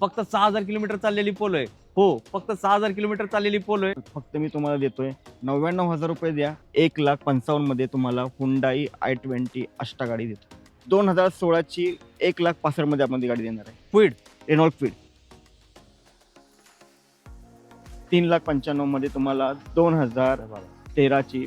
फक्त 6,000 किलोमीटर चाललेली पोलो आहे. हो, फक्त 6,000 किलोमीटर चाललेली पोलो आहे. फक्त मी तुम्हाला देतोय 99,000 रुपये द्या. 1,55,000 मध्ये तुम्हाला हुंडाई i20 अष्टा गाडी देतो. 2016ची 1,65,000 मध्ये आपण ती गाडी देणार आहे. क्विड रेनॉल्ट क्विड 3,95,000 मध्ये तुम्हाला 2013ची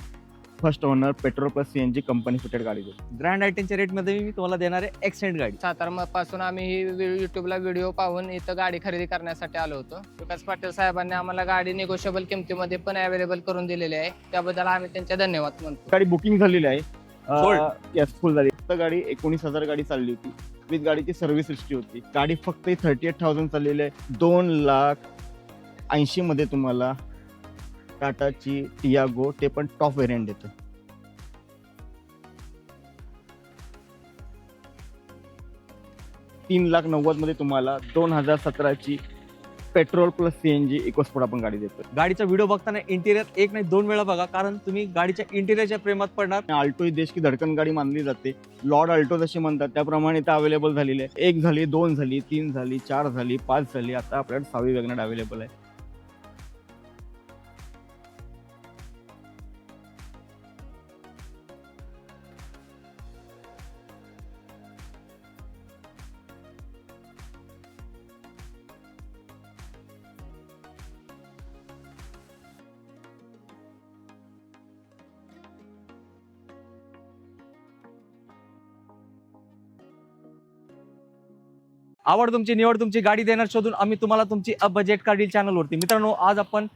first owner petrol plus CNG company fitted गाडी देतो. ग्रँड आयटेनच्या रेटमध्ये मी तुम्हाला देणार आहे एक्सेंट गाडी. सातारा पासून आम्ही युट्यूबला व्हिडिओ पाहून इथं गाडी खरेदी करण्यासाठी आलो होतो. विकास पाटील साहेबांनी आम्हाला गाडी निगोशिएबल किमतीमध्ये पण अवेलेबल करून दिलेली आहे. त्याबद्दल आम्ही त्यांचे धन्यवाद मानतो. गाडी बुकिंग झालेली आहे. Sold. यस, फुल झाली. फक्त गाडी 19,000 गाडी चालली होती. विथ गाडीची सर्व्हिस हिस्ट्री होती. गाडी फक्त 38,000 चाललेली आहे. 2,80,000 मध्ये तुम्हाला टाटाची टियागो ते पण टॉप व्हेरियंट देतो. $3,90,000 मध्ये तुम्हाला 2017ची पेट्रोल प्लस सीएनजी इकोस्पोर्ट आपण गाडी देतो. गाडीचा व्हिडिओ बघताना इंटिरियर एक नाही 2 वेळा बघा, कारण तुम्ही गाडीच्या इंटिरियरच्या प्रेमात पडणार. अल्टो ही देश की धडकन गाडी मानली जाते. लॉर्ड अल्टो जशी म्हणतात त्याप्रमाणे इथं अवेलेबल झालेली आहे. 1 झाली, 2 झाली, 3 झाली, 4 झाली, 5 झाली. आता आपल्याकडे 6वी वॅगनर अवेलेबल आहे. आवड तुमची, निवड तुमची, गाडी देणार शोधून आम्ही तुम्हाला तुमची बजेट कार डील चॅनलवरती. मित्रांनो, आज आपण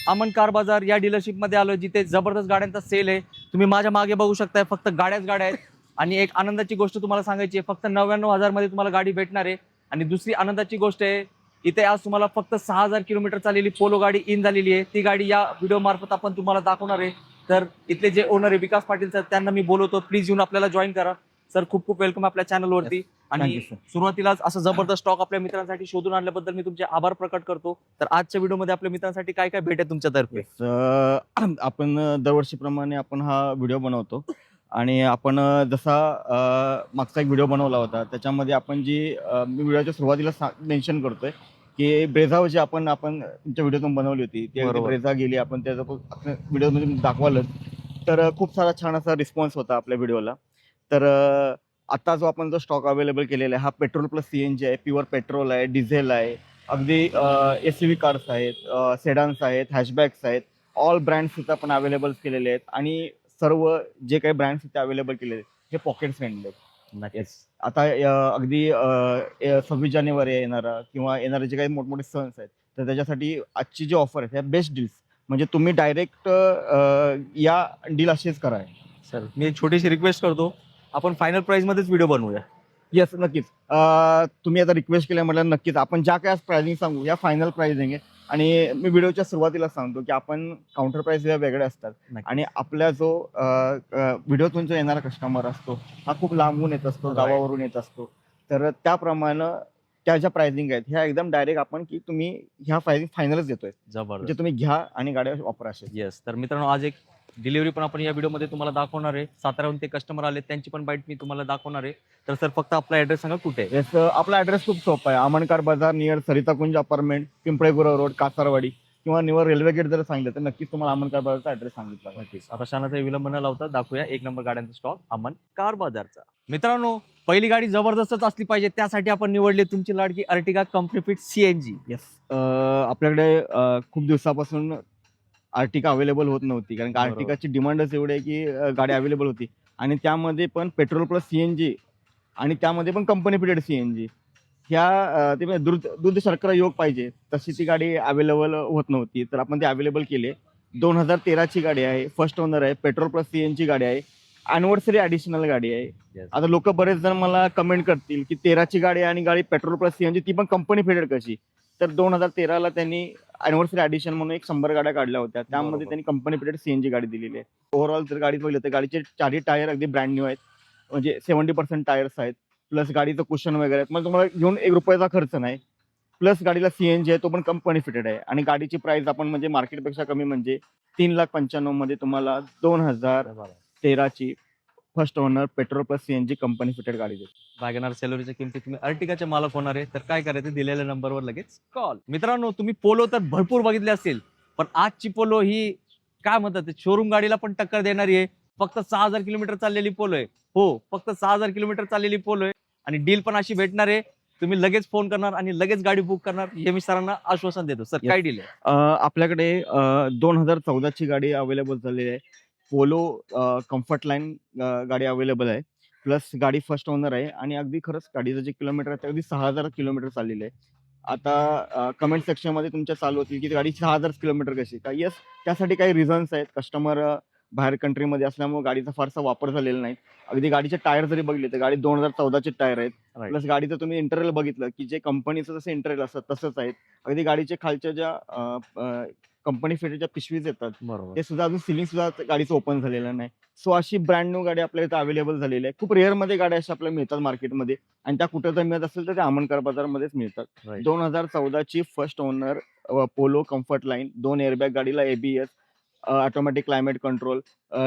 अमन कार बाजार या डीलरशिपमध्ये आलो, जिथे जबरदस्त गाड्यांचा सेल आहे. तुम्ही माझ्या मागे बघू शकताय, फक्त गाड्याच गाड्या आहेत. आणि एक आनंदाची गोष्ट तुम्हाला सांगायची आहे, फक्त 99,000 मध्ये तुम्हाला गाडी भेटणार आहे. आणि दुसरी आनंदाची गोष्ट आहे, इथे आज तुम्हाला फक्त 6,000 किलोमीटर चाललेली पोलो गाडी इन झालेली आहे. ती गाडी या व्हिडिओ मार्फत आपण तुम्हाला दाखवणार आहे. तर इथले जे ओनर आहे विकास पाटील सर, त्यांना मी बोलवतो, प्लीज येऊन आपल्याला जॉईन करा. सर, खूप खूप वेलकम आपल्या चॅनलवरती. आणि Thank you, sir. सुरुवातीलाच असं जबरदस्त स्टॉक आपल्या मित्रांसाठी शोधून आणल्याबद्दल मी तुमचे आभार प्रकट करतो. तर आजच्या व्हिडिओमध्ये आपल्या मित्रांसाठी काय काय भेट आहे तुमच्यातर्फे? आपण दरवर्षीप्रमाणे आपण हा व्हिडिओ बनवतो. आणि आपण जसा मागचा एक व्हिडिओ बनवला होता, त्याच्यामध्ये आपण जी मी व्हिडिओच्या सुरुवातीला मेन्शन करतोय की ब्रेझा जी आपण तुमच्या व्हिडिओतून बनवली होती, ती बरोबर. ब्रेझा गेली, आपण त्याचा व्हिडिओमध्ये दाखवलं. तर खूप सारा छान असा रिस्पॉन्स होता आपल्या व्हिडिओला. तर आता जो आपण स्टॉक अवेलेबल केलेला आहे, हा पेट्रोल प्लस सीएनजी आहे, प्युअर पेट्रोल आहे, डिझेल आहे. अगदी एसयूव्ही कार्स आहेत, सेडान्स आहेत, हॅशबॅक्स आहेत. ऑल ब्रँड्स इथं आपण अवेलेबल केलेले आहेत. आणि सर्व जे काही ब्रँड्स इथे अवेलेबल केलेले आहेत हे पॉकेट फ्रेंडली आहेत. नक्कीच. आता अगदी 26 जानेवारी येणारा किंवा येणारे जे काही मोठमोठे सन्स आहेत, तर त्याच्यासाठी आजची जी ऑफर आहे त्या बेस्ट डील्स. म्हणजे तुम्ही डायरेक्ट या डील असेच करा. सर, मी एक छोटीशी रिक्वेस्ट करतो, आपण फायनल प्राइस मध्येच व्हिडिओ बनवूया. येस, नक्कीच. तुम्ही आता रिक्वेस्ट केल्या म्हटलं, नक्कीच आपण ज्या काय प्राइसिंग सांगू या फायनल प्राइसिंग आहे. आणि मी व्हिडिओच्या सुरुवातीला सांगतो की आपण काउंटर प्राइस या वेगळ्या असतात. नक्की. आणि आपला जो व्हिडिओतून जो येणारा कस्टमर असतो हा खूप लांबून येत असतो, Right. गावावरून येत असतो. तर त्याप्रमाणे त्या ज्या प्राइसिंग आहेत ह्या एकदम डायरेक्ट आपण की तुम्ही ह्या प्राइसिंग फायनलच देतोय, म्हणजे जबरदस्त. तुम्ही घ्या आणि गाड्या वापरा असे. येस. तर मित्रांनो, आज एक डिलिव्हरी पण आपण या व्हिडिओमध्ये तुम्हाला दाखवणार आहे. साताऱ्याहून ते कस्टमर आले, त्यांची पण बाईट मी तुम्हाला दाखवणार आहे. तर सर, फक्त आपला ऍड्रेस सांगा, कुठे आहे? येस, आपला ऍड्रेस खूप सोपा आहे. अमनकार बाजार नियर सरिता कुंज अपार्टमेंट, पिंपळे गुरव रोड, कासारवाडी. किंवा निवर रेल्वे गेट जर सांगितलं तर नक्कीच तुम्हाला अमनकार बाजारचा ऍड्रेस सांगितला. नक्कीच. आता शानाचा विलंब न लावता दाखवूया 1 नंबर गाड्यांचा स्टॉक अमन कार बाजारचा. मित्रांनो, पहिली गाडी जबरदस्तच असली पाहिजे, त्यासाठी आपण निवडली तुमची लाडकी Ertiga company fit CNG. Yes, आपल्याकडे खूप दिवसापासून आर्टिका अवेलेबल होत नव्हती, कारण की बरोबर. आर्टिकाची डिमांडच एवढी आहे की गाडी अवेलेबल होती. आणि त्यामध्ये पण पेट्रोल प्लस सीएनजी आणि त्यामध्ये पण कंपनी फिटेड सीएनजी ह्या ते म्हणजे दूध शर्करा योग पाहिजे तशी ती गाडी अवेलेबल होत नव्हती. तर आपण ती अवेलेबल केली. 2013ची गाडी आहे, फर्स्ट ओनर आहे, पेट्रोल प्लस सीएनजी गाडी आहे, अॅनिव्हर्सरी ॲडिशनल गाडी आहे. Yes. आता लोक बरेच जण मला कमेंट करतील की 13ची गाडी आहे आणि गाडी पेट्रोल प्लस सीएनजी ती पण कंपनी फिटेड कशी. तर 2013ला त्यांनी अॅनिव्हर्सरी ॲडिशन म्हणून 100 गाड्या काढल्या होत्या, त्यामध्ये बरोबर. त्यांनी कंपनी फिटेड सीएनजी गाडी दिलेली आहे. ओव्हरऑल जर गाडीत बघितलं तर गाडीचे 4ही टायर अगदी ब्रँड न्यू आहेत, म्हणजे 70% टायर्स आहेत. प्लस गाडीचं कुशन वगैरे आहेत. मग तुम्हाला घेऊन 1 रुपयाचा खर्च नाही. प्लस गाडीला सीएनजी आहे, तो पण कंपनी फिटेड आहे. आणि गाडीची प्राइस आपण म्हणजे मार्केटपेक्षा कमी, म्हणजे 3,95,000 मध्ये तुम्हाला 2013ची first owner petrol plus CNG company fitted गाडी देतो. वॅगनार सेलोरीच्या किमती तुम्ही अर्टिगाचे मालक होणार आहे तर काय करायचं दिलेल्या नंबरवर लगेच कॉल. मित्रांनो तुम्ही पोलो तर भरपूर बघितले असतील पण आजची पोलो ही काय म्हणतात शोरूम गाडीला पण टक्कर देणारी आहे. फक्त 6,000 किलोमीटर चाललेली पोलो आहे. हो फक्त 6,000 किलोमीटर चाललेली पोलो आहे आणि डील पण अशी भेटणार आहे. तुम्ही लगेच फोन करणार आणि लगेच गाडी बुक करणार हे मी सरांना आश्वासन देतो. सर काय डील आहे? आपल्याकडे 2014ची गाडी अवेलेबल झालेली आहे. पोलो कम्फर्ट लाईन गाडी अवेलेबल आहे. प्लस गाडी फर्स्ट ओनर आहे आणि अगदी खरंच गाडीचं जे किलोमीटर आहे ते अगदी 6,000 किलोमीटर चाललेलं आहे. आता कमेंट सेक्शनमध्ये तुमच्या चालू होतील की गाडी 6,000 किलोमीटर कशी का? येस, त्यासाठी काही रिझन्स आहेत. कस्टमर बाहेर कंट्रीमध्ये असल्यामुळे गाडीचा फारसा वापर झालेला नाही. अगदी गाडीचे टायर जरी बघितले तर गाडी 2014चे टायर आहेत. Right. प्लस गाडीचं तुम्ही इंटरव्हल बघितलं की जे कंपनीचं जसं इंटरव्हल असतं तसंच आहेत. अगदी गाडीचे खालच्या ज्या कंपनी फिटेडच्या पिशवीज येतात बरोबर. ते सुद्धा अजून सिलिंग सुद्धा गाडीचं ओपन झालेलं नाही. सो अशी ब्रँड न्यू गाडी आपल्या इथं अवेलेबल झालेली आहे. खूप रेअरमध्ये गाड्या अशा आपल्याला मिळतात मार्केटमध्ये आणि त्या कुठं जर मिळत असेल तर त्या अमनकार बाजारमध्येच मिळतात. Right. 2014ची first owner Polo comfort line, 2 airbag गाडीला, ABS, automatic climate control,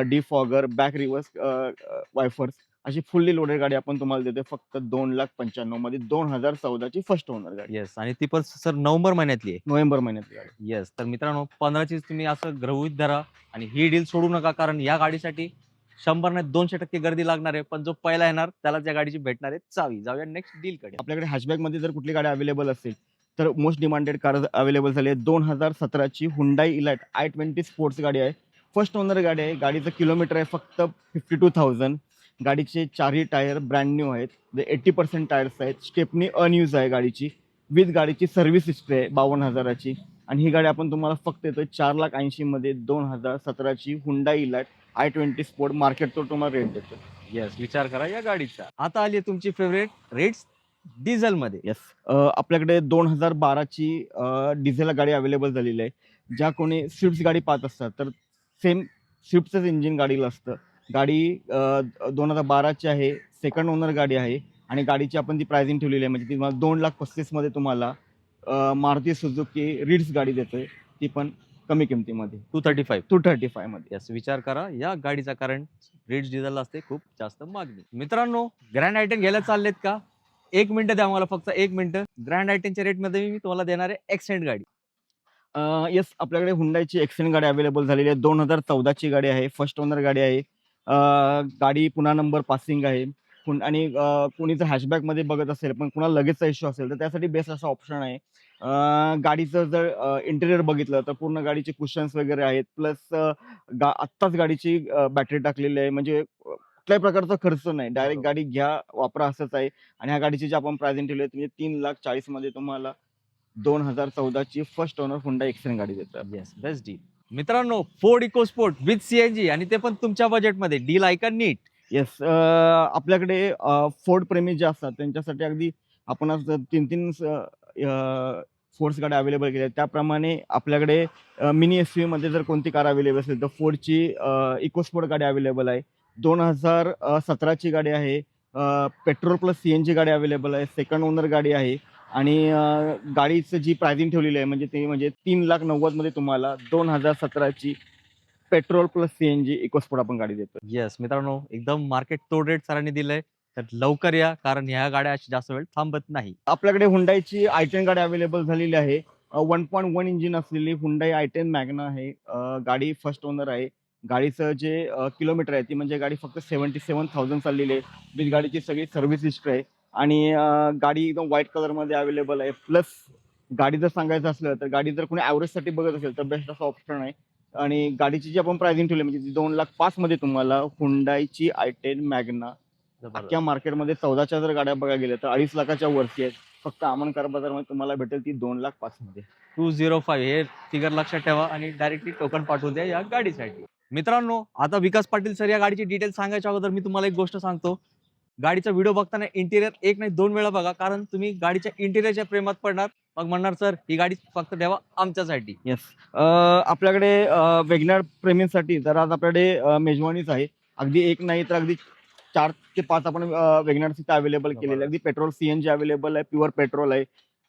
defogger, back reverse wipers अशी फुल्ली लोडेड गाडी आपण तुम्हाला देतोय फक्त 2,95,000 मध्ये. 2014ची फर्स्ट ओनर गाडी, येस आणि ती पण सर नोव्हेंबर महिन्यातली आहे. नोव्हेंबर महिन्यातली गाडी. येस तर मित्रांनो 15ची तुम्ही असं गृहीत धरा आणि ही डील सोडू नका कारण या गाडीसाठी 100 नाही 200% गर्दी लागणार आहे. पण जो पहिला येणार त्यालाच या गाडीची भेटणार आहे चावी. जाऊया नेक्स्ट डील कडे. आपल्याकडे हॅशबॅगमध्ये जर कुठली गाडी अवेलेबल असेल तर मोस्ट डिमांडेड कार अवेलेबल झाली आहे. 2017ची हुंडाई इलाइट i20 स्पोर्ट्स गाडी आहे. फर्स्ट ओनर गाडी आहे. गाडीचं किलोमीटर आहे फक्त 52,000. गाडीचे 4ही टायर ब्रँड न्यू आहेत. 80% टायर्स आहेत. स्टेपनी अनयूज आहे गाडीची. विथ गाडीची सर्व्हिस हिस्ट्री आहे 52,000ची आणि ही गाडी आपण तुम्हाला फक्त येतोय 4,80,000 मध्ये. 2017ची Hyundai Elite i20 sport market तो तुम्हाला रेट देतो. येस विचार करा या गाडीचा. आता आली आहे तुमची फेवरेट रेट्स डिझेल मध्ये. येस, आपल्याकडे 2012ची डिझेल गाडी अवेलेबल झालेली आहे. ज्या कोणी स्विफ्ट गाडी पाहत असतात तर सेम स्विफ्टचंच इंजिन गाडीला असतं. गाडी 2012ची आहे. सेकंड ओनर गाडी आहे आणि गाडीची आपण ती प्राइसिंग ठेवलेली आहे म्हणजे ती तुम्हाला 2,35,000 मध्ये तुम्हाला मारुती सुझुकी रिड्स गाडी देतोय ती पण कमी किमतीमध्ये 235 मध्ये. येस विचार करा या गाडीचा कारण रेट्स डिझेलला असते खूप जास्त मागणी. मित्रांनो ग्रँड आयटेन घ्यायला चाललेत का? 1 मिनिट द्या मला फक्त 1 मिनिट. ग्रँड आयटेनच्या रेटमध्ये मी तुम्हाला देणार आहे एक्सेंट गाडी. येस, आपल्याकडे हुंडाईची एक्सेंट गाडी अवेलेबल झालेली आहे. 2014ची गाडी आहे. फर्स्ट ओनर गाडी आहे. गाडी पुन्हा नंबर पासिंग आहे आणि कोणी जर हॅशबॅकमध्ये बघत असेल पण कुणाला लगेचचा इश्यू असेल तर त्यासाठी बेस्ट असा ऑप्शन आहे. गाडीचं जर इंटेरियर बघितलं तर पूर्ण गाडीचे कुशन्स वगैरे आहेत. प्लस आत्ताच गाडीची बॅटरी टाकलेली आहे म्हणजे कुठल्याही प्रकारचा खर्च नाही. डायरेक्ट गाडी घ्या वापरा असंच आहे आणि ह्या गाडीची जी आपण प्राइसिंग ठेवली आहे 3,40,000 मध्ये तुम्हाला 2014ची फर्स्ट ओनर हुंडाई एक्सेंट गाडी देतात. Yes best deal. मित्रांनो फोर्ड इकोस्पोर्ट विथ CNG आणि ते पण तुमच्या बजेटमध्ये. डील ऐका नीट. येस, आपल्याकडे फोर्ड प्रेमी जे असतात त्यांच्यासाठी अगदी आपण आज 3 फोर्ड्स गाड्या अवेलेबल केल्या आहेत. त्याप्रमाणे आपल्याकडे मिनी SUV मध्ये जर कोणती कार अवेलेबल असेल तर फोर्डची इकोस्पोर्ट गाडी अवेलेबल आहे. 2017ची गाडी आहे. पेट्रोल प्लस CNG गाडी अवेलेबल आहे. सेकंड ओनर गाडी आहे आणि गाडीचं जी प्राइसिंग ठेवलेली आहे म्हणजे 3,90,000 मध्ये तुम्हाला 2017ची पेट्रोल प्लस CNG इकोस्पोर्ट आपण गाडी देतो. येस मित्रांनो एकदम मार्केट तोड रेट सरांनी दिलंय तर लवकर या कारण ह्या गाड्या अशी जास्त वेळ थांबत नाही. आपल्याकडे हुंडाईची i10 गाडी अवेलेबल झालेली आहे. 1.1 इंजिन असलेली हुंडाई i10 मॅग्ना आहे. गाडी फर्स्ट ओनर आहे. गाडीचं जे किलोमीटर आहे ती म्हणजे गाडी फक्त 77,000 चाललेली आहे. विथ गाडीची सगळी सर्व्हिस हिस्ट्री आहे आणि गाडी एकदम व्हाईट कलरमध्ये अवेलेबल आहे. प्लस गाडी जर सांगायचं असलं तर गाडी जर कोणी ॲव्हरेजसाठी बघत असेल तर बेस्ट असा ऑप्शन आहे आणि गाडीची जी आपण प्राइसिंग ठेवली म्हणजे 2,05,000 मध्ये तुम्हाला हुंडाईची i10 मॅग्ना अख्ख्या मार्केटमध्ये 14च्या जर गाड्या बघायला गेल्या तर 2.5 लाखाच्या वरती आहेत. फक्त अमन कार बाजारमध्ये तुम्हाला भेटेल ती 2,05,000 मध्ये. 205 हे फिगर लक्षात ठेवा आणि डायरेक्टली टोकन पाठवून द्या या गाडीसाठी. मित्रांनो आता विकास पाटील सर या गाडीची डिटेल सांगायच्या अगोदर मी तुम्हाला एक गोष्ट सांगतो. गाडीचा व्हिडिओ बघताना इंटिरियर 1 नाही 2 वेळा बघा कारण तुम्ही गाडीच्या इंटिरियरच्या प्रेमात पडणार. मग म्हणणार सर ही गाडी फक्त ठेवा आमच्यासाठी. येस, आपल्याकडे वेगनार प्रेमींसाठी तर आज आपल्याकडे मेजवानीच आहे. अगदी 1 नाही तर अगदी 4 ते 5 आपण वेगनार तिथे अवेलेबल केलेले. अगदी पेट्रोल CNG अवेलेबल आहे. प्युअर पेट्रोल आहे.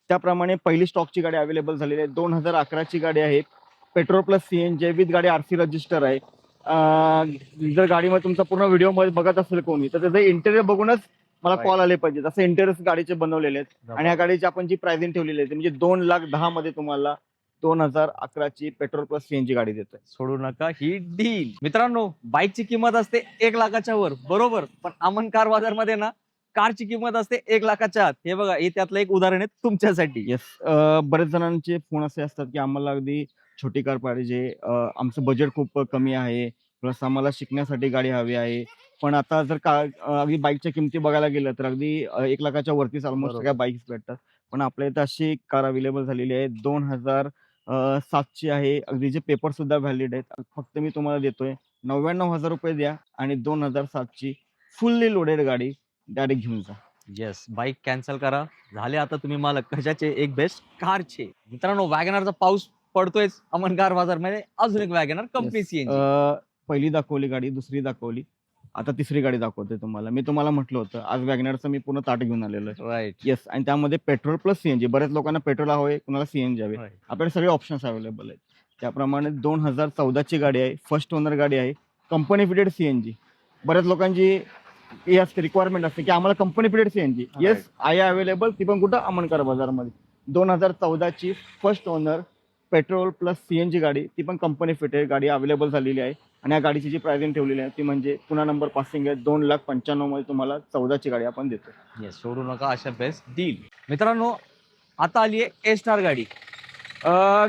त्याप्रमाणे पहिली स्टॉकची गाडी अवेलेबल झालेली आहे. 2011ची गाडी आहे. पेट्रोल प्लस CNG विथ गाडी RC रजिस्टर आहे. जर गाडीमध्ये तुमचा पूर्ण व्हिडिओ मध्ये बघत असेल कोणी तर त्याचं इंटेरियर बघूनच मला Right. कॉल आले पाहिजे. तसं इंटेरियर गाडीचे बनवलेले आहेत आणि या गाडीची आपण जी प्राइसिंग ठेवलेली आहे ती म्हणजे 2,10,000 मध्ये तुम्हाला 2011ची पेट्रोल प्लस सीएनजी गाडी देतोय. सोडू नका ही डील. मित्रांनो, बाईकची किंमत असते 1,00,000च्या वर, बरोबर, पण अमन कार बाजार मध्ये ना कारची किंमत असते 1,00,000च्या आत. हे बघा, हे त्यातलं एक उदाहरण आहे तुमच्यासाठी. येस, बरेच जणांचे फोन असे असतात की आम्हाला अगदी छोटी कार पाहिजे, आमचं बजेट खूप कमी आहे, प्लस आम्हाला शिकण्यासाठी गाडी हवी आहे. पण आता जर का अगदी बाईकच्या किमती बघायला गेलं तर अगदी 1,00,000च्या वरतीच ऑलमोस्ट बरोबर. सगळ्या बाईक्स भेटतात. पण आपल्या इथं अशी कार अवेलेबल झालेली आहे 2007ची आहे. अगदी जे पेपर सुद्धा व्हॅलिड आहेत. फक्त मी तुम्हाला देतोय 99,000 रुपये द्या आणि 2007ची फुल्ली लोडेड गाडी डायरेक्ट घेऊन जा. येस, बाईक कॅन्सल करा. झाले आता तुम्ही मालक कशाचे? एक बेस्ट कारचे. मित्रांनो, वॅगनरचा पाऊस पडतोयच अमन कार बाजार मध्ये. अजून एक वॅगनर कंपनी Yes. सीएनजी. पहिली दाखवली गाडी, दुसरी दाखवली, आता तिसरी गाडी दाखवते तुम्हाला. मी तुम्हाला म्हटलं होतं आज वॅगनरचं मी पूर्ण ताट घेऊन आलेलो आहे. राईट. येस, आणि त्यामध्ये पेट्रोल प्लस सीएनजी. बऱ्याच लोकांना पेट्रोल हवं आहे, कुणाला सीएनजी हवे. आपल्याकडे सगळे ऑप्शन्स अवेलेबल आहेत. त्याप्रमाणे 2014ची गाडी आहे, फर्स्ट ओनर गाडी आहे, कंपनी फिटेड सीएनजी. बऱ्याच लोकांची ही असते रिक्वायरमेंट असते की आम्हाला कंपनी फिटेड सीएनजी. येस, आहे अवेलेबल. ती पण कुठं? अमनकार बाजारमध्ये. 2014ची first owner petrol plus CNG गाडी, ती पण कंपनी फिटेड गाडी अवेलेबल झालेली आहे. आणि या गाडीची जी प्राइसिंग ठेवलेली आहे ती म्हणजे पुन्हा नंबर पासिंग आहे 2,95,000 मध्ये तुम्हाला 14ची गाडी आपण देतो. येस, सोडू नका अशा बेस्ट डील. मित्रांनो, आता आली आहे ए स्टार गाडी.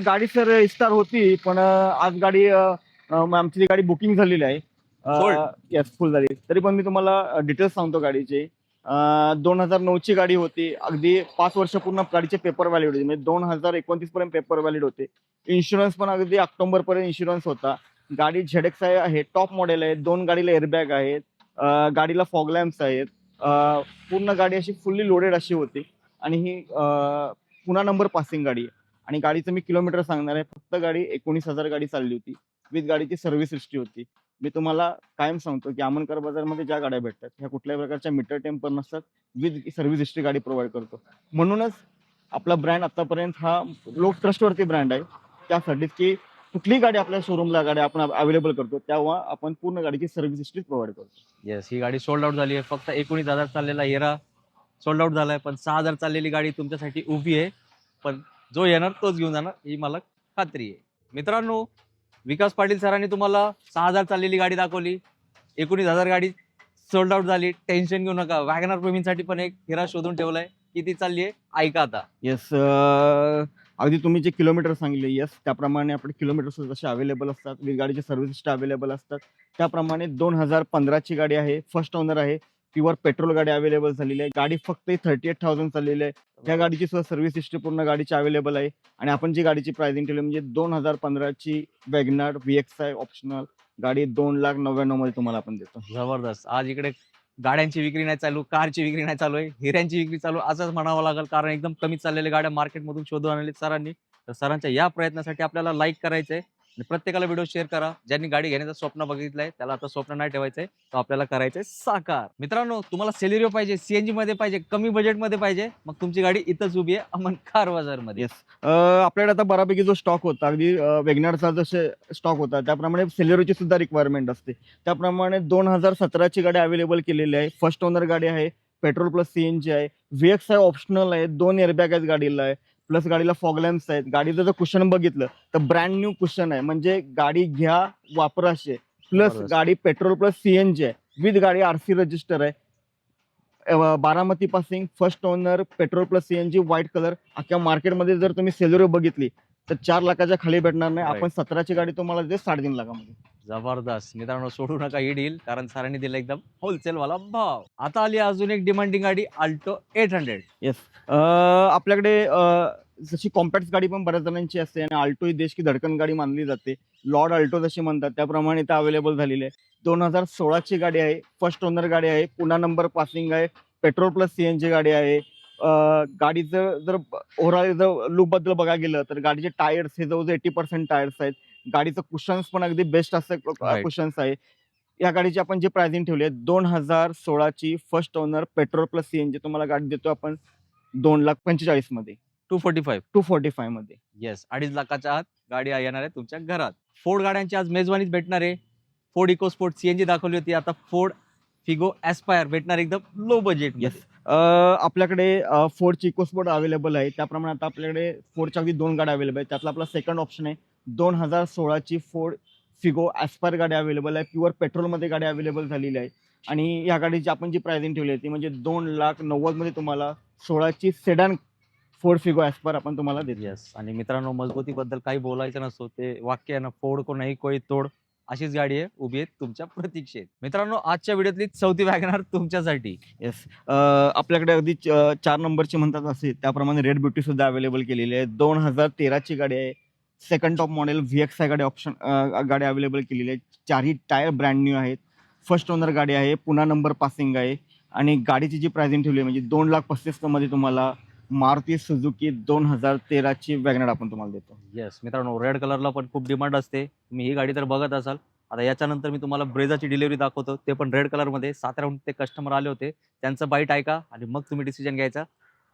गाडी सर स्टार होती पण आज गाडी आमची ती गाडी बुकिंग झालेली आहे. Sold. येस, फुल झाली. तरी पण मी तुम्हाला डिटेल्स सांगतो गाडीचे. 2009ची गाडी होती. अगदी 5 वर्ष पूर्ण गाडीचे पेपर व्हॅलिड होते, म्हणजे 2029 पर्यंत पेपर व्हॅलिड होते. इन्शुरन्स पण अगदी ऑक्टोबर पर्यंत इन्शुरन्स होता. गाडी ZX आहे, टॉप मॉडेल आहे. 2 गाडीला एअरबॅग आहेत, गाडीला फॉग लॅम्प्स आहेत. पूर्ण गाडी अशी फुल्ली लोडेड अशी होती आणि ही पुन्हा नंबर पासिंग गाडी आहे. आणि गाडीचं मी किलोमीटर सांगणार आहे. फक्त गाडी 19,000 गाडी चालली होती. विथ गाडीची सर्व्हिस हिस्ट्री होती. मी तुम्हाला कायम सांगतो की अमनकार बाजारमध्ये ज्या गाड्या भेटतात ह्या कुठल्याही प्रकारच्या मीटर टेम्पर नसतात. विथ सर्व्हिस हिस्ट्री गाडी प्रोव्हाइड करतो. म्हणूनच आपला ब्रँड आतापर्यंत हा लोक ट्रस्टवरती ब्रँड आहे. त्यासाठीच की कुठलीही गाडी आपल्या शोरूमला गाडी आपण अवेलेबल करतो तेव्हा आपण पूर्ण गाडीची सर्व्हिस हिस्ट्री प्रोव्हाइड करतो. येस, ही गाडी सोल्ड आउट झाली आहे. फक्त 19,000 चाललेला हिरा सोल्ड आउट झालाय, पण 6,000 चाललेली गाडी तुमच्यासाठी उभी आहे. पण जो येणार तोच घेऊन जाणार, ही मला खात्री आहे. मित्रांनो, विकास पाटील सरांनी तुम्हाला 6,000 चाललेली गाडी दाखवली, 19,000 गाडी सोल्ड आउट झाली. टेन्शन घेऊ नका. वॅगनर प्रेमींसाठी पण एक हिरा शोधून ठेवलाय. किती चालली आहे ऐका आता. येस, अगदी तुम्ही जे किलोमीटर सांगितले येस त्याप्रमाणे आपले किलोमीटर जसे अवेलेबल असतात, विथ गाडीचे सर्व्हिस अवेलेबल असतात. त्याप्रमाणे 2015ची गाडी आहे, फर्स्ट ओनर आहे, प्युअर पेट्रोल गाडी अवेलेबल झालेली आहे. गाडी फक्त 38,000 चाललेली आहे. त्या गाडीची सुद्धा सर्व्हिस हिस्ट्री पूर्ण गाडीची अवेलेबल आहे. आणि आपण जी गाडीची प्राइसिंग ठेवली म्हणजे 2015ची वॅगनार VX आहे ऑप्शनल गाडी 2,99,000 मध्ये तुम्हाला आपण देतो. जबरदस्त. आज इकडे गाड्यांची विक्री नाही चालू, कारची विक्री नाही चालू आहे, हिऱ्यांची विक्री चालू असंच म्हणावं लागेल, कारण एकदम कमी चाललेल्या गाड्या मार्केटमधून शोधून आणले सरांनी. तर सरांच्या या प्रयत्नासाठी आपल्याला लाईक करायचंय आणि प्रत्येकाला व्हिडिओ शेअर करा. ज्यांनी गाडी घेण्याचं स्वप्न बघितलंय त्याला आता स्वप्न नाही ठेवायचंय, तो आपल्याला करायचंय साकार. मित्रांनो, तुम्हाला सेलेरिओ पाहिजे, सीएनजी मध्ये पाहिजे, कमी बजेट मध्ये पाहिजे, मग तुमची गाडी इथंच उभी आहे अमन कार बाजार मध्ये. येस, आपल्याकडे आता बऱ्यापैकी जो स्टॉक होता अगदी वेगनारचा जसे स्टॉक होता त्याप्रमाणे सेलेरोची सुद्धा रिक्वायरमेंट असते. त्याप्रमाणे 2017ची गाडी अवेलेबल केलेली आहे. फर्स्ट ओनर गाडी आहे, पेट्रोल प्लस सीएनजी आहे, VX आहे ऑप्शनल आहे, 2 एअरबॅग आहेत गाडीला आहे, प्लस गाडीला फॉग लॅम्प्स आहेत. गाडीचं जर कुशन बघितलं तर ब्रँड न्यू कुशन आहे, म्हणजे गाडी घ्या वापरा अशी. प्लस जबरदस्त. गाडी पेट्रोल प्लस सीएनजी आहे, विथ गाडी RC रजिस्टर आहे. Baramati passing, first owner, petrol plus CNG, white colour. अख्ख्या मार्केटमध्ये जर तुम्ही सेलेरिओ बघितली तर 4 लाखाच्या खाली भेटणार नाही. आपण 17ची गाडी तुम्हाला देतो 3.5 लाखामध्ये. जबरदस्त. मित्रांनो, सोडू नका ही डील, कारण सरांनी दिला एकदम होलसेल वाला भाव. आता आली अजून एक डिमांडिंग गाडी, अल्टो 800. येस, आपल्याकडे जशी कॉम्पॅक्ट गाडी पण बऱ्याच जणांची असते आणि अल्टो ही देश की धडकन गाडी मानली जाते. लॉर्ड अल्टो जशी म्हणतात त्याप्रमाणे इथं अवेलेबल झालेली आहे. 2016ची गाडी आहे, फर्स्ट ओनर गाडी आहे, पुन्हा नंबर पासिंग आहे, पेट्रोल प्लस सीएनजी गाडी आहे. गाडीचं जर ओव्हरऑल जर लुक बद्दल बघायला गेलं तर गाडीचे टायर्स हे जवळजवळ 80% टायर्स आहेत. गाडीचं कुशन्स पण अगदी बेस्ट असं Right. कुशन्स आहे. या गाडीची आपण जी प्राइसिंग ठेवली आहे 2016ची first owner petrol plus CNG तुम्हाला गाडी देतो आपण 2,45,000 मध्ये, 245. 245 मध्ये. येस, 2.5 लाखाच्या आत गाडी येणार आहे तुमच्या घरात. फोर्ड गाड्यांची आज मेजवानीच भेटणार आहे. फोर्ड इकोस्पोर्ट सीएनजी दाखवली होती, आता फोर्ड फिगो एस्पायर भेटणार एकदम लो बजेट. येस, आपल्याकडे फोर्डची इकोस्पोर्ट अवेलेबल आहे. त्याप्रमाणे आता आपल्याकडे फोर्डच्या अगदी 2 गाड्या अवेलेबल आहेत. त्यातला आपला सेकंड ऑप्शन आहे 2016ची फोर्ड फिगो ॲस्पायर गाडी अवेलेबल आहे. प्युअर पेट्रोलमध्ये गाडी अवेलेबल झालेली आहे आणि या गाडीची आपण जी प्राइसिंग ठेवली आहे ती म्हणजे 2,90,000 मध्ये तुम्हाला 16ची सेडान फोर्ड फिगो ॲस्पायर आपण तुम्हाला देतो. येस, आणि मित्रांनो मजबूतीबद्दल काही बोलायचं नसतो, ते वाक्य आहे ना, फोड को नाही कोई तोड, अशीच गाडी आहे, उभी आहे तुमच्या प्रतीक्षेत. मित्रांनो आजच्या व्हिडिओतली चौथी वॅगनार तुमच्यासाठी. येस, आपल्याकडे अगदी 4 नंबरची म्हणतात असे त्याप्रमाणे रेड ब्युटी सुद्धा अवेलेबल केलेली आहे. 2013ची गाडी आहे. सेकंड टॉप मॉडेल VXI गाडी गाडी अवेलेबल केलेली आहे. 4ही टायर ब्रँड न्यू आहेत. फर्स्ट ओनर गाडी आहे. पुन्हा नंबर पासिंग आहे आणि गाडीची जी प्राइसिंग ठेवली आहे म्हणजे 2,35,000 मध्ये तुम्हाला मारुती सुझुकी 2013ची वॅगनर आपण तुम्हाला देतो. येस मित्रांनो, रेड कलरला पण खूप डिमांड असते. तुम्ही ही गाडी तर बघत असाल. आता याच्यानंतर मी तुम्हाला ब्रेझाची डिलिव्हरी दाखवतो, ते पण रेड कलरमध्ये. साताऱ्याहून ते कस्टमर आले होते, त्यांचं बाईट ऐका आणि मग तुम्ही डिसिजन घ्यायचा.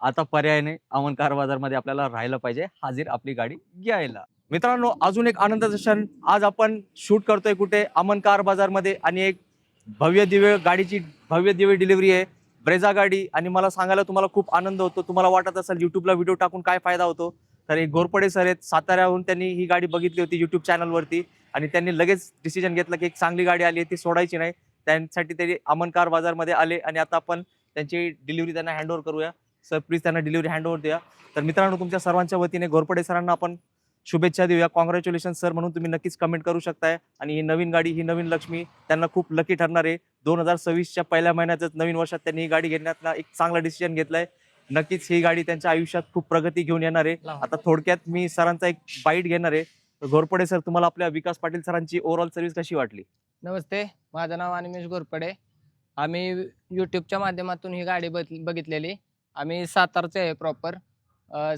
आता पर्यायाने अमन कार बाजारमध्ये आपल्याला राहायला पाहिजे हाजीर आपली गाडी घ्यायला. मित्रांनो अजून एक आनंदाचा क्षण, आज आपण शूट करतोय कुठे, अमन कार बाजारमध्ये, आणि एक भव्य दिव्य गाडीची भव्य दिव्य डिलिव्हरी आहे, ब्रेझा गाडी. आणि मला सांगायला तुम्हाला खूप आनंद होतो. तुम्हाला वाटत असेल युट्यूबला व्हिडिओ टाकून काय फायदा होतो, तर एक घोरपडे सर आहेत साताऱ्याहून, त्यांनी ही गाडी बघितली होती युट्यूब चॅनलवरती आणि त्यांनी लगेच डिसिजन घेतलं की एक चांगली गाडी आली आहे ती सोडायची नाही. त्यांसाठी ते अमन कार बाजारमध्ये आले आणि आता आपण त्यांची डिलिव्हरी त्यांना हँडओव्हर करूया. सर प्लीज त्यांना डिलिव्हरी हँडओव्हर द्या. तर मित्रांनो तुमच्या सर्वांच्या वतीने घोरपडे सरांना आपण शुभेच्छा देऊया. कॉंग्रॅच्युलेशन सर म्हणून तुम्ही नक्कीच कमेंट करू शकताय. आणि ही नवीन गाडी, ही नवीन लक्ष्मी त्यांना खूप लकी ठरणार आहे. 2026च्या पहिल्या महिन्यातच नवीन वर्षात त्यांनी ही गाडी घेण्याचा एक चांगला डिसिजन घेतलाय. नक्कीच ही गाडी त्यांच्या आयुष्यात खूप प्रगती घेऊन येणार आहे. आता थोडक्यात मी सरांचा एक बाईट घेणार आहे. घोरपडे सर, तुम्हाला आपल्या विकास पाटील सरांची ओव्हरऑल सर्व्हिस कशी वाटली? नमस्ते, माझं नाव अनिमेश घोरपडे. आम्ही यूट्यूबच्या माध्यमातून ही गाडी बघितलेली. आम्ही सातारचे आहे प्रॉपर.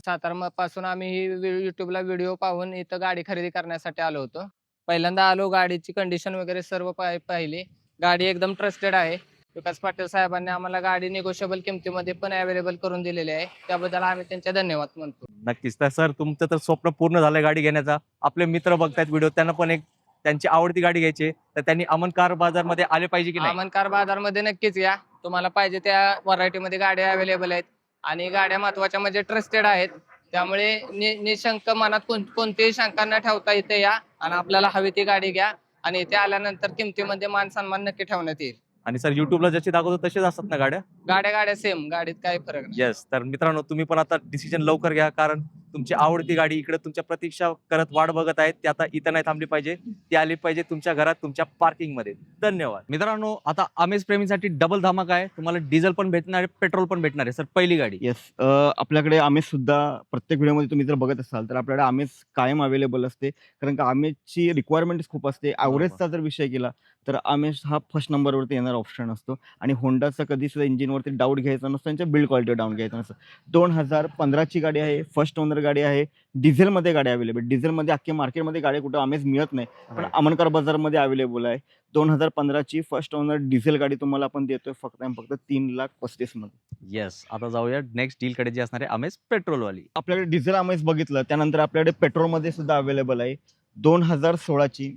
सातारापासून आम्ही ही यूट्यूबला व्हिडिओ पाहून इथं गाडी खरेदी करण्यासाठी आलो होतो. पहिल्यांदा आलो, गाडीची कंडिशन वगैरे सर्व पाहिली. गाडी एकदम ट्रस्टेड आहे. विकास पाटील साहेबांनी आम्हाला गाडी निगोशिएबल किमतीमध्ये पण अवेलेबल करून दिलेली आहे, त्याबद्दल आम्ही त्यांचे धन्यवाद म्हणतो. नक्कीच. तर सर तुमचं तर स्वप्न पूर्ण झालंय गाडी घेण्याचा. आपले मित्र बघतायत व्हिडिओ, त्यांना पण एक त्यांची आवडती गाडी घ्यायची, तर त्यांनी अमन कार बाजारमध्ये आले पाहिजे की नाही? अमन कार बाजारमध्ये नक्कीच या. तुम्हाला पाहिजे त्या व्हरायटीमध्ये गाड्या अवेलेबल आहेत आणि गाड्या महत्वाच्या म्हणजे ट्रस्टेड आहेत. त्यामुळे निशंक मनात कोणतीही शंका न ठेवता इथे या आणि आपल्याला हवी ती गाडी घ्या आणि इथे आल्यानंतर किमतीमध्ये मान सन्मान नक्की ठेवण्यात येईल. आणि सर युट्यूबला जशी दाखवतो तसेच असतात ना गाड्या? गाड्या सेम, गाडीत काही फरक नाही. येस. तर मित्रांनो तुम्ही पण आता डिसिजन लवकर घ्या, कारण तुमची आवडती गाडी इकडे तुमच्या प्रतीक्षा करत वाट बघत आहेत. ती आता इथं नाही थांबली पाहिजे, ती आली पाहिजे तुमच्या घरात, तुमच्या पार्किंग मध्ये. धन्यवाद. मित्रांनो आता आमेज प्रेमीसाठी डबल धमाका आहे. तुम्हाला डिझेल पण भेटणार आहे, पेट्रोल पण भेटणार आहे. सर पहिली गाडी. येस, आपल्याकडे आमेज सुद्धा प्रत्येक व्हिडिओमध्ये तुम्ही जर बघत असाल तर आपल्याकडे आमेज कायम अवेलेबल असते, कारण का आमेजची रिक्वायरमेंट खूप असते. ॲव्हरेजचा जर विषय केला तर आमेज हा फर्स्ट नंबरवरती येणारा ऑप्शन असतो आणि होंडाचा कधी सुद्धा इंजिनवरती डाऊट घ्यायचा नसतो, त्यांच्या बिल्ड क्वालिटी डाऊन घ्यायचा नसतं. 2015ची गाडी आहे, फर्स्ट ओनर गाडी आहे. डिझेलमध्ये गाडी अवेलेबल. डिझेलमध्ये अख्ख्या मार्केटमध्ये गाडी कुठं आमेज मिळत नाही, पण अमनकार बाजारमध्ये अवेलेबल आहे. 2015ची फर्स्ट ओनर डिझेल गाडी तुम्हाला आपण देतोय फक्त 3,35,000 मध्ये. येस. आता जाऊया नेक्स्ट डील कडे, जी असणार आहे आमेज पेट्रोल वाली. आपल्याकडे डिझेल आमेज बघितलं, त्यानंतर आपल्याकडे पेट्रोलमध्ये सुद्धा अवेलेबल आहे. 2016ची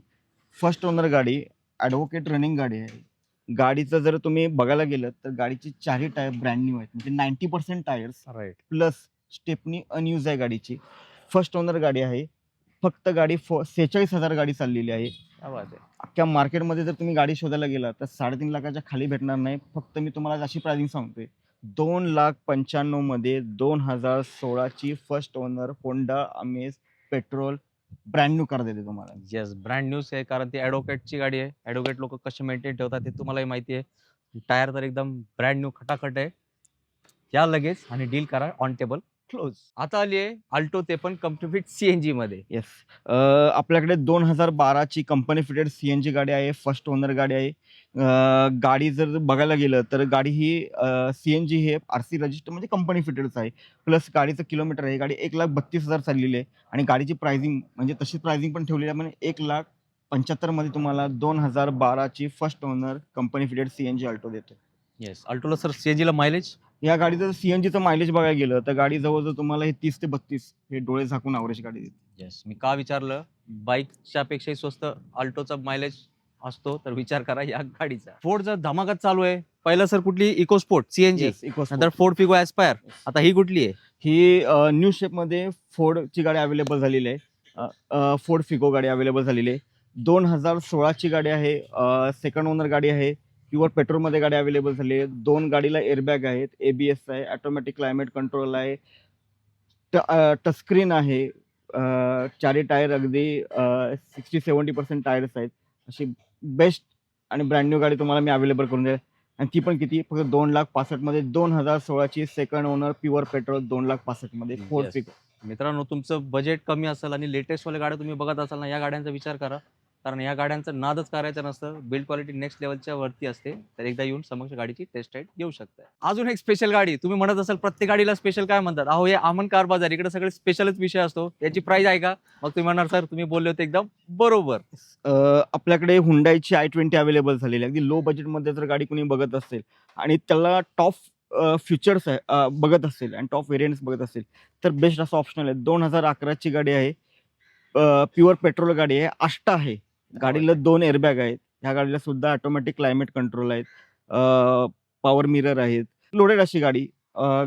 फर्स्ट ओनर गाडी, ॲडव्होकेट रनिंग गाडी आहे. गाडीचं जर तुम्ही बघायला गेलं तर गाडीची 4ही टायर ब्रँड न्यू आहेत, म्हणजे 90% tyres right. Plus stepney unused आहे गाडीची. फर्स्ट ओनर गाडी आहे. फक्त गाडी 46,000 गाडी चाललेली आहे. अख्ख्या मार्केटमध्ये जर तुम्ही गाडी शोधायला गेला तर 3.5 लाखाच्या खाली भेटणार नाही. फक्त मी तुम्हाला अशी प्राइसिंग सांगतोय, 2,95,000 मध्ये 2016ची फर्स्ट ओनर होंडा अमेज पेट्रोल ब्रँड न्यू कार देते तुम्हाला. येस, ब्रँड न्यूज आहे, कारण ती ॲडव्होकेटची गाडी आहे. ॲडव्होकेट लोक कसे मेंटेन ठेवतात ते तुम्हालाही माहिती आहे. टायर तर एकदम ब्रँड न्यू खटाखट आहे. या लगेच आणि डील करा ऑन टेबल क्लोज. आता आली आहे अल्टो, ते पण कंपनी फिट सीएनजी मध्ये. येस, आपल्याकडे 2012ची कंपनी फिटेड सीएनजी गाडी आहे. फर्स्ट ओनर गाडी आहे. गाडी जर बघायला गेलं तर गाडी ही सीएनजी हे आरसी रजिस्टर म्हणजे कंपनी फिटेडच आहे. प्लस गाडीचं किलोमीटर आहे. गाडी 1,32,000 चाललेली आहे आणि गाडीची प्राइसिंग म्हणजे तशीच प्राइसिंग पण ठेवलेली आहे, म्हणजे 1,75,000 मध्ये तुम्हाला 2012ची first owner company fitted CNG Alto देतो. येस. अल्टोला सर सीएनजीला मायलेज? या गाडीचं सीएनजीचं मायलेज बघायला गेलं तर गाडी जवळजवळ तुम्हाला हे 30 ते 32 हे डोळे झाकून ॲव्हरेज गाडी देते. येस. मी का विचारलं, बाईकच्या पेक्षाही स्वस्त अल्टोचा मायलेज असतो तर विचार करा या गाडीचा. फोर्डचा धमाकाच चालू आहे. पहिलं सर कुठली इको स्पोर्ट सीएनजी, नंतर फोर्ड फिगो एस्पायर, आता ही कुठली आहे? ही न्यू शेपमध्ये फोर्डची गाडी अवेलेबल झालेली आहे. फोर्ड फिगो गाडी अवेलेबल झालेली आहे. 2016ची गाडी आहे. सेकंड ओनर गाडी आहे. प्युअर पेट्रोलमध्ये गाडी अवेलेबल झाली आहे. 2 गाडीला एअरबॅग आहेत, ABS आहे, ऑटोमॅटिक क्लायमेट कंट्रोल आहे, टचस्क्रीन आहे. चारी टायर अगदी 60-70% टायर्स आहेत. अशी बेस्ट आणि ब्रँड न्यू गाडी तुम्हाला मी अवेलेबल करून देईल. आणि ती पण किती, फक्त 2,65,000 मध्ये. 2016ची सेकंड ओनर प्युअर पेट्रोल 2,65,000 मध्ये फोर्ड Yes. फिगो. मित्रांनो, तुमचं बजेट कमी असेल आणि लेटेस्ट वाल्या गाड्या तुम्ही बघत असाल ना, या गाड्यांचा विचार करा. कारण या गाड्यांचं नादच करायचं नसतं. बिल्ड क्वालिटी नेक्स्ट लेवलच्या वरती असते. तर एकदा येऊन समक्ष गाडीची टेस्ट राईड घेऊ शकता. अजून एक स्पेशल गाडी. तुम्ही म्हणत असाल प्रत्येक गाडीला स्पेशल काय म्हणतात? अहो, हे आमन कार बाजार इकडे सगळे स्पेशलच विषय असतो. याची प्राइस आहे का? मग तुम्ही म्हणणार सर तुम्ही बोलले होते एकदम बरोबर. आपल्याकडे हुंडाईची i20 अवेलेबल झालेली आहे. अगदी लो बजेटमध्ये जर गाडी कोणी बघत असेल आणि त्याला टॉप फीचर्स बघत असेल आणि टॉप व्हेरियंट्स बघत असेल तर बेस्ट असं ऑप्शनल आहे. 2011ची गाडी आहे. प्युअर पेट्रोल गाडी आहे. आष्टा आहे. गाडीला 2 एअरबॅग आहेत. ह्या गाडीला सुद्धा ऑटोमॅटिक क्लायमेट कंट्रोल आहेत. पॉवर मिरर आहेत. लोडेड अशी गाडी.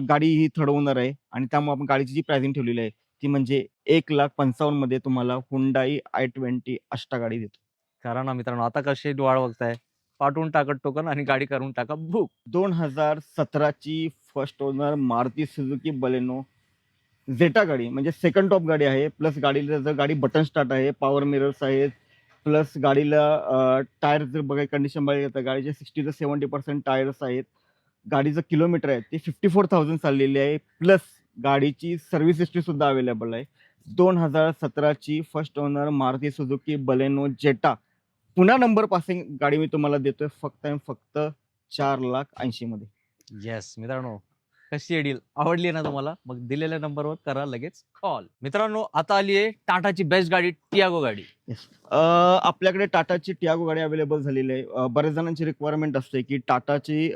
गाडी ही थर्ड ओनर आहे आणि त्यामुळे आपण गाडीची जी प्राइसिंग ठेवलेली आहे ती म्हणजे 1,55,000 मध्ये तुम्हाला हुंडाई i20 आष्टा गाडी देतो. करा ना मित्रांनो, आता कशी वाट बघताय? पाठवून टाका टोकन आणि गाडी करून टाका बुक. 2017ची first owner Maruti Suzuki Baleno Zeta गाडी, म्हणजे सेकंड टॉप गाडी आहे. प्लस गाडीला जर गाडी बटन स्टार्ट आहे, पॉवर मिरर्स आहेत, प्लस गाडीला टायर जर बघाय कंडिशन बघायला तर गाडीचे 60 ते 70% टायर्स आहेत. गाडीचं किलोमीटर आहे ते 54,000 चाललेली आहे. प्लस गाडीची सर्व्हिस हिस्ट्री सुद्धा अवेलेबल आहे. 2017ची first owner Maruti Suzuki Baleno Zeta पुन्हा नंबर पासिंग गाडी मी तुम्हाला देतोय फक्त आणि फक्त 4,80,000 मध्ये. येस मित्रांनो, कशी आहे डील? आवडली ना तुम्हाला? मग दिलेल्या नंबरवर करा लगेच कॉल. मित्रांनो, आता आली आहे टाटाची बेस्ट गाडी, टियागो गाडी. आपल्याकडे टाटाची टियागो गाडी अवेलेबल झालेली आहे. बऱ्याच जणांची रिक्वायरमेंट असते की टाटाची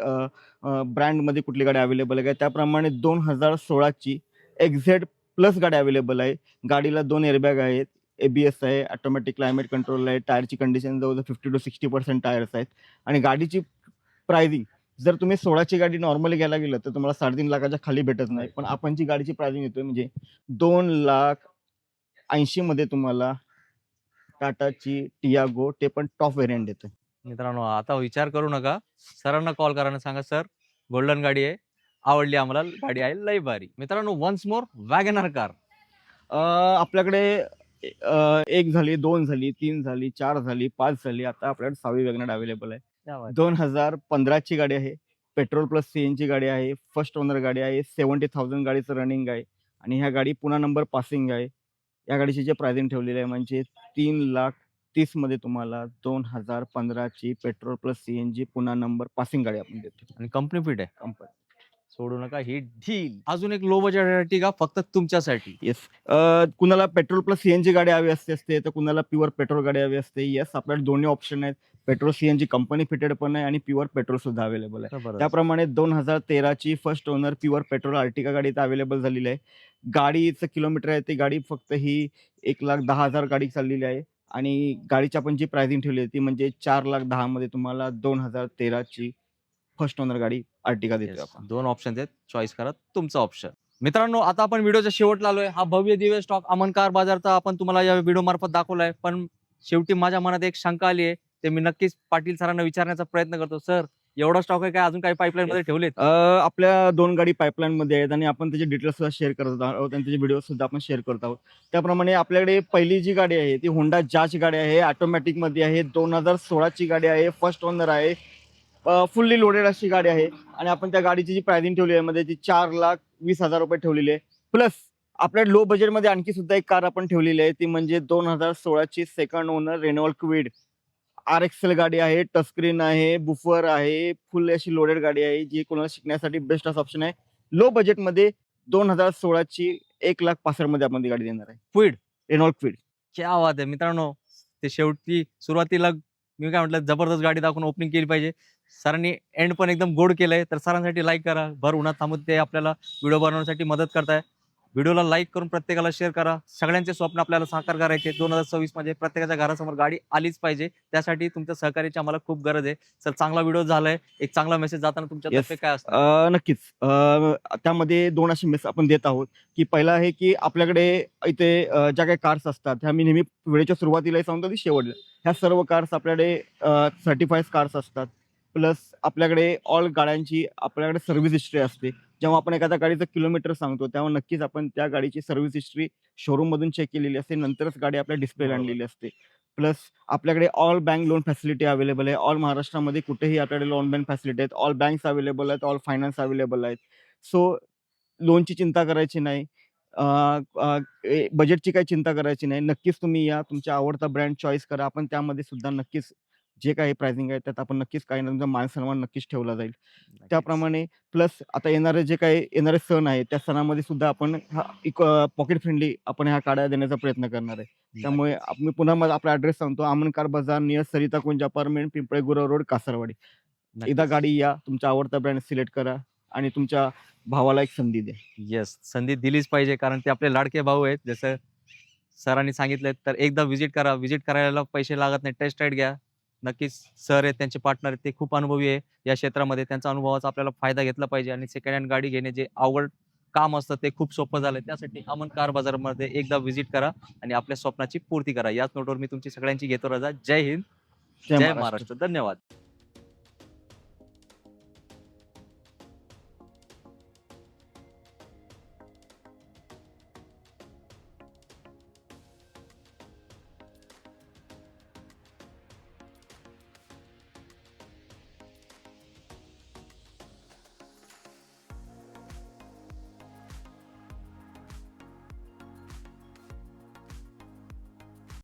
ब्रँडमध्ये कुठली गाडी अवेलेबल आहे. त्याप्रमाणे 2016ची XZ प्लस गाडी अवेलेबल आहे. गाडीला 2 एअरबॅग आहेत, ABS आहे, ऑटोमॅटिक क्लायमेट कंट्रोल आहे. टायरची कंडिशन जवळजवळ 50 to 60% टायर्स आहेत. आणि गाडीची प्राइसिंग जर तुम्ही 16ची गाडी नॉर्मली घ्यायला गेलं तर तुम्हाला 3.5 लाखाच्या खाली भेटत नाही. पण आपण जी गाडीची प्राइसिंग येतोय म्हणजे 2,80,000 मध्ये तुम्हाला टाटाची टियागो, ते पण टॉप व्हेरियंट देतोय. मित्रांनो, आता विचार करू नका. सरांना कॉल करा आणि सांगा सर गोल्डन गाडी आहे, आवडली आम्हाला, गाडी आहे लई भारी. मित्रांनो, वन्स मोर वॅगनर कार. आपल्याकडे 1 झाली, 2 झाली, 3 झाली, 4 झाली, 5 झाली. आता आपल्याकडे 6वी वॅगनर अवेलेबल आहे. 2015ची गाडी आहे. पेट्रोल प्लस CNG गाडी आहे. फर्स्ट ओनर गाडी आहे. 70,000 गाडीचं रनिंग आहे आणि ह्या गाडी पुन्हा नंबर पासिंग आहे. या गाडीची जे प्राइसिंग ठेवलेली आहे म्हणजे 3,30,000 मध्ये तुम्हाला 2015ची पेट्रोल प्लस CNG पुन्हा नंबर पासिंग गाडी आपण देतो. आणि कंपनी फिट आहे. कंपनी सोडू नका ही डील. अजून एक लो बजेट का फक्त तुमच्यासाठी. येस. कुणाला पेट्रोल प्लस CNG गाडी हवी असते तर कुणाला प्युअर पेट्रोल गाडी हवी असते. येस, आपल्याकडे दोन्ही ऑप्शन आहेत. पेट्रोल CNG कंपनी फिटेड पण आहे आणि प्युअर पेट्रोल सुद्धा अवेलेबल आहे. जबरदस्त. त्याप्रमाणे 2013ची first owner pure petrol Ertiga गाडी इथं अवेलेबल झालेली आहे. गाडीचं किलोमीटर आहे ती गाडी फक्त ही 1,10,000 गाडी चाललेली आहे आणि गाडीची आपण जी प्राइसिंग ठेवली आहे ती म्हणजे 4,10,000 मध्ये तुम्हाला 2013ची फर्स्ट ओनर गाडी अर्टिगा देतोय Yes. आपण. 2 ऑप्शन आहेत, चॉईस करा तुमचा ऑप्शन. मित्रांनो, आता आपण व्हिडिओच्या शेवटला आलोय. हा भव्य दिव्य स्टॉक अमन कार बाजारचा आपण तुम्हाला या व्हिडिओ मार्फत दाखवलाय. पण शेवटी माझ्या मनात एक शंका आली आहे, ते मी नक्कीच पाटील सरांना विचारण्याचा प्रयत्न करतो. सर, एवढा स्टॉक आहे काय अजून काही पाईपलाईन मध्ये ठेवलेत? आपल्या 2 गाडी पाईपलाईन मध्ये आहेत आणि आपण त्याचे डिटेल्स सुद्धा शेअर करत आहोत आणि त्याचे व्हिडिओ सुद्धा आपण शेअर करत आहोत. त्याप्रमाणे आपल्याकडे पहिली जी गाडी आहे ती होंडा जाची गाडी आहे. ऑटोमॅटिक मध्ये आहे. 2016ची गाडी आहे. फर्स्ट ओनर आहे. फुल्ली लोडेड अशी गाडी आहे आणि आपण त्या गाडीची जी प्राइसिंग ठेवली आहे मध्ये ती 4,20,000 रुपये ठेवलेली आहे. प्लस आपल्या लो बजेटमध्ये आणखी सुद्धा एक कार आपण ठेवलेली आहे ती म्हणजे 2016ची second owner Renault Kwid RXL गाडी आहे. टचस्क्रीन आहे, बुफर आहे, फुल अशी लोडेड गाडी आहे जी कोणाला शिकण्यासाठी बेस्ट असं ऑप्शन आहे. लो बजेटमध्ये 2016ची 1,65,000 मध्ये आपण ती गाडी देणार आहे. क्विड. Renault Kwid. क्या बात आहे मित्रांनो. ते शेवटी सुरुवातीला मी काय म्हटलं, जबरदस्त गाडी दाखवून ओपनिंग केली पाहिजे. सरांनी एंड पण एकदम गोड केलंय. तर सरांसाठी लाईक करा. भर उन्हात थांबून ते आपल्याला व्हिडिओ बनवण्यासाठी मदत करताय. व्हिडिओला लाईक करून प्रत्येकाला शेअर करा. सगळ्यांचे स्वप्न आपल्याला साकार करायचे 2026 मध्ये प्रत्येकाच्या घरासमोर गाडी आलीच पाहिजे. त्यासाठी तुमच्या सहकार्याची आम्हाला खूप गरज आहे. सर चांगला व्हिडिओ झालाय. एक चांगला मेसेज जाताना तुमच्यातर्फे काय असतं? नक्कीच. त्यामध्ये 2 असे मेसेज आपण देत आहोत, की पहिला आहे की आपल्याकडे इथे ज्या काही कार्स असतात, ह्या मी नेहमी व्हिडिओच्या सुरुवातीलाही सांगतो, की शेवटला. ह्या सर्व कार्स आपल्याकडे सर्टिफाईड कार्स असतात. प्लस आपल्याकडे ऑल गाड्यांची आपल्याकडे सर्व्हिस हिस्ट्री असते. जेव्हा आपण एखाद्या गाडीचं किलोमीटर सांगतो, तेव्हा नक्कीच आपण त्या गाडीची सर्व्हिस हिस्ट्री शोरूममधून चेक केलेली असते. नंतरच गाडी आपल्या डिस्प्लेला बरोबर. आणलेली असते. प्लस आपल्याकडे all bank loan facility available आहे. ऑल महाराष्ट्रामध्ये कुठेही आपल्याकडे लोन बँक फॅसिलिटी आहेत. ऑल बँक्स अवेलेबल आहेत. ऑल फायनान्स अवेलेबल आहेत. सो लोनची चिंता करायची नाही. बजेटची काही चिंता करायची नाही. नक्कीच तुम्ही या. तुमचा आवडता ब्रँड चॉईस करा. आपण त्यामध्ये सुद्धा नक्कीच जे काही प्राइसिंग आहे, त्यात आपण नक्कीच काही ना तुमचा मान-सन्मान नक्कीच ठेवला जाईल. त्याप्रमाणे प्लस आता येणारे सण आहेत, त्या सणामध्ये सुद्धा आपण पॉकेट फ्रेंडली आपण ह्या गाड्या देण्याचा प्रयत्न करणार आहे. त्यामुळे मी पुन्हा माझा आपला ॲड्रेस सांगतो. आमन कार बाजार नियर सरिता कुंज अपार्टमेंट, पिंपळे गुरव रोड, कासारवाडी. एकदा गाडी या, तुमचा आवडता ब्रँड सिलेक्ट करा आणि तुमच्या भावाला एक संधी द्या. येस, संधी दिलीच पाहिजे कारण ते आपले लाडके भाऊ आहेत. जसं सरांनी सांगितलं तर एकदा व्हिजिट करा. व्हिजिट करायला पैसे लागत नाही. टेस्ट राईड घ्या. नक्कीच सर आहेत, त्यांचे पार्टनर आहेत, ते खूप अनुभवी आहे या क्षेत्रामध्ये. त्यांच्या अनुभवाचा आपल्याला फायदा घेतला पाहिजे आणि सेकंड हँड गाडी घेणे जे अवघड काम असतं ते खूप सोपं झालं. त्यासाठी अमन कार बाजारमध्ये एकदा व्हिजिट करा आणि आपल्या स्वप्नाची पूर्ती करा. याच नोटवर मी तुमची सगळ्यांची घेतो रजा. जय हिंद, जय महाराष्ट्र. धन्यवाद.